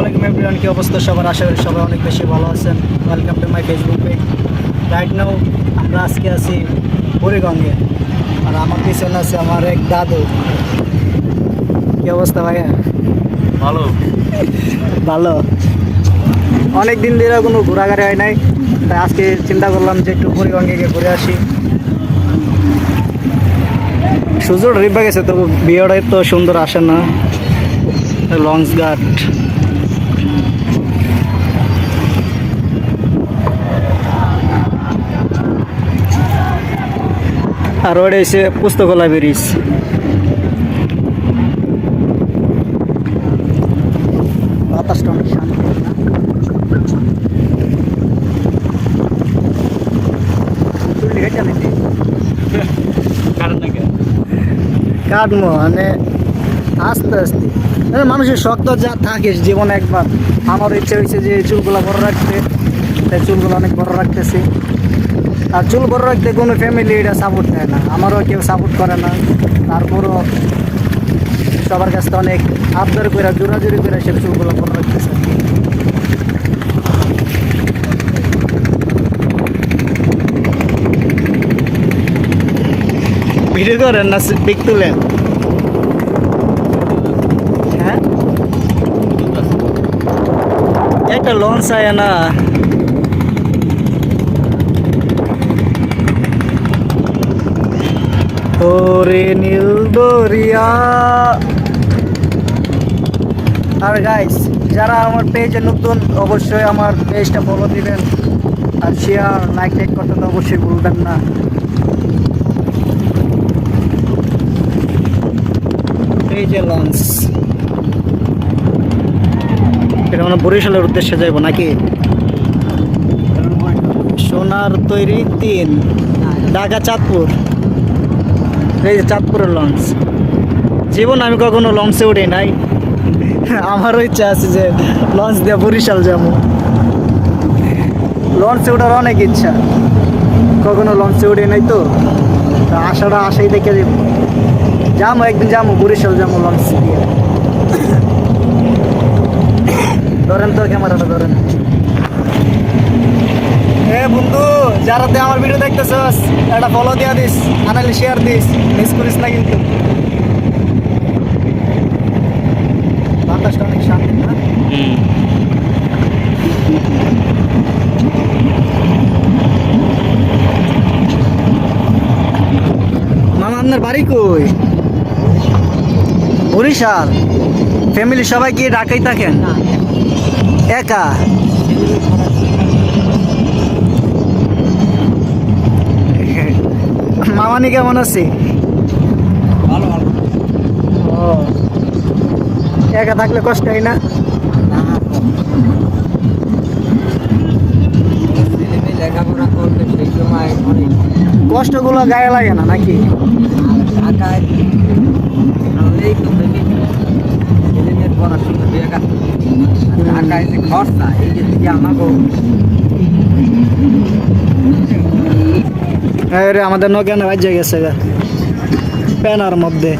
আসসালামু আলাইকুম এভরিওয়ান, কি অবস্থা সবার? আশা করি সবাই অনেক বেশি ভালো আছেন। Welcome to my Facebook page. Right now আমরা আজকে আছি বুড়িগঙ্গে, আর আমার পিছনে আছে আমার এক দাদু। কি অবস্থা ভাইয়া? ভালো ভালো। অনেক দিন ধরে কোনো ঘোরাঘুরি হয় নাই, তাই আজকে চিন্তা করলাম যে একটু বুড়িগঙ্গে গিয়ে ঘুরে আসি। সুযোগ রিবা গেছে, তবু ভিডিওটা তো সুন্দর আসে না। লঞ্চ ঘাট, আর ওটা এসে পুস্তকলা ব্রিজ। বাতাসটা অনেক শান্ত না? কাটবো মানে আস্তে আস্তে, মানুষের শক্ত যা থাকে জীবনে একবার। আমার ইচ্ছে হয়েছে যে চুলগুলো বড় রাখতে, তাই চুলগুলো অনেক বড় রাখতেছি। আর চুল বড় রাখতে কোনো ফ্যামিলি এটা সাপোর্ট দেয় না, আমারও কেউ সাপোর্ট করে না। তারপরও সবার কাছে অনেক আবদার করে জোরাজুরি করে সে চুলগুলো বড় রাখতেছে। ভিডিও করেন না পিক তুলেন? হ্যাঁ, একটা লঞ্চ আয় না। ওরে নীল দরিয়া। আর গাইস, যারা আমার পেজে নতুন অবশ্যই আমার পেজটা ফলো দিবেন, আর শেয়ার লাইক টেক করতে তো অবশ্যই ভুলবেন না। এই যে লঞ্চ, এটা মানে বরিশালের উদ্দেশ্যে যাইব নাকি? সোনার তৈরি 3, ঢাকা চাঁদপুর। এই যে চাঁদপুরের লঞ্চ। জীবন আমি কখনো লঞ্চে উঠি নাই, আমারও ইচ্ছা আছে যে লঞ্চ দিয়ে বরিশাল যাবো। লঞ্চে ওঠার অনেক ইচ্ছা, কখনো লঞ্চে উঠে নাই তো, আশাটা আশাই দেখে যাবো, একদিন যাবো বরিশাল, যাবো লঞ্চ দিয়ে। ধরেন তো ক্যামেরাটা, ধরেন। এ বন্ধু, যারা আমার ভিডিও দেখতেছস, একটা ফলো দিয়া দিস, আনালে শেয়ার দিস, মিস করিস না কিন্তু। বাতাসটা অনেক শান্তি না? মামা, আপনার বাড়ি কই? বরিশাল। ফ্যামিলি সবাই কি ঢাকায় থাকেন? একা? মামানি কেমন আছে? ভালো ভালো। ও, একা থাকলে কষ্ট হয় না? লেখাপড়া করবে সেই সময় অনেক কষ্টগুলো গায়ে লাগে না নাকি? ঢাকায় আনলেই তো ছেলেমেয়ের পড়াশোনা বেকার। ঢাকায় যে খরচা, এই যে আমাকে আরে আমাদের নৌকানে বাজে গেছে গা প্যানার মধ্যে।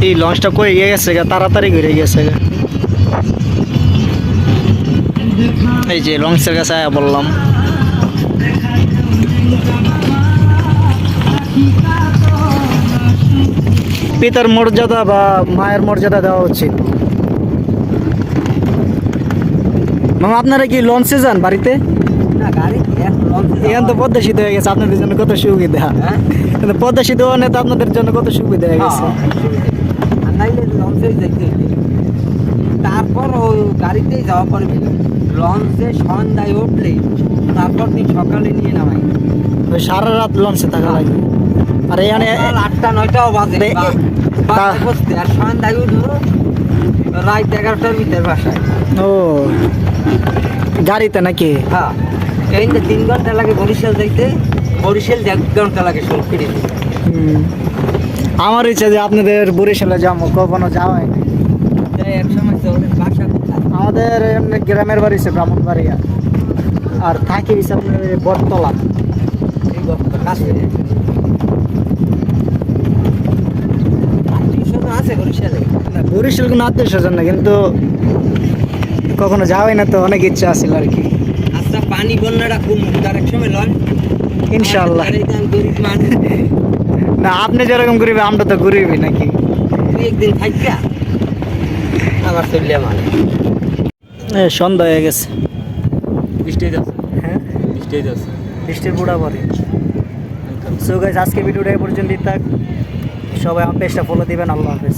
এই লঞ্চটা কই গিয়ে গেছে গা, তাড়াতাড়ি ঘুরে গেছে গা। এই যে লঞ্চের কাছে আয়া বললাম। পিতার মর্যাদা বা মায়ের মর্যাদা দেওয়া উচিত। মামা, আপনারা কি লঞ্চে যান বাড়িতে? এখান তো পদ্মা সেতু হয়ে গেছে, আপনাদের জন্য কত সুবিধা। কিন্তু পদ্মা সেতু মানে তো আপনাদের জন্য কত সুবিধা হয়ে গেছে। তারপর ওই গাড়িতেই যাওয়া পড়বে। লঞ্চে সন্ধ্যায় উঠলে তারপর দিন সকালে নিয়ে নামাই। ওই সারা রাত লঞ্চে থাকা লাগে। আর এখানে 8টা 9টাও বাজে বসতে, আর সন্ধ্যায় উঠবো রাত 11টার ভিতরে বাসায়। ও, গাড়িতে নাকি? হ্যাঁ, এই যে 3 ঘন্টা লাগে বরিশাল যাইতে, বরিশাল 1 ঘন্টা লাগে ফিরে। আমার ইচ্ছা যে আপনাদের বরিশালে যাবো, কখনো যাওয়াই না। এক সময় বাসা আমাদের এমনি গ্রামের বাড়ি হচ্ছে ব্রাহ্মণবাড়িয়া, আর থাকি হচ্ছে আপনার বটতলা। কাছে আত্মীয়-স্বজন আছে বরিশালে? না, বরিশাল কোনো আত্মীয় স্বজন না, কিন্তু কখনো যাওয়াই না, তো অনেক ইচ্ছা আছিল আর কি। আচ্ছা, পানি বন্যাটা খুব তার এক সময় লয় ইনশাআল্লাহ। আমাদের এই গরিব মানুষ না, আপনি যেরকম গরিব আমরা তো গরিবই নাকি। একদিন থাইকা আবার চলিয়া মানে সন্ধ্যা হয়ে গেছে। বৃষ্টি যাচ্ছে, হ্যাঁ, বৃষ্টি যাচ্ছে। বৃষ্টির বুড়া পরে। সো গাইস, আজকে ভিডিওটা এই পর্যন্তই থাক। সবাই আমার পেজটা ফলো দিবেন। আল্লাহ হাফেজ।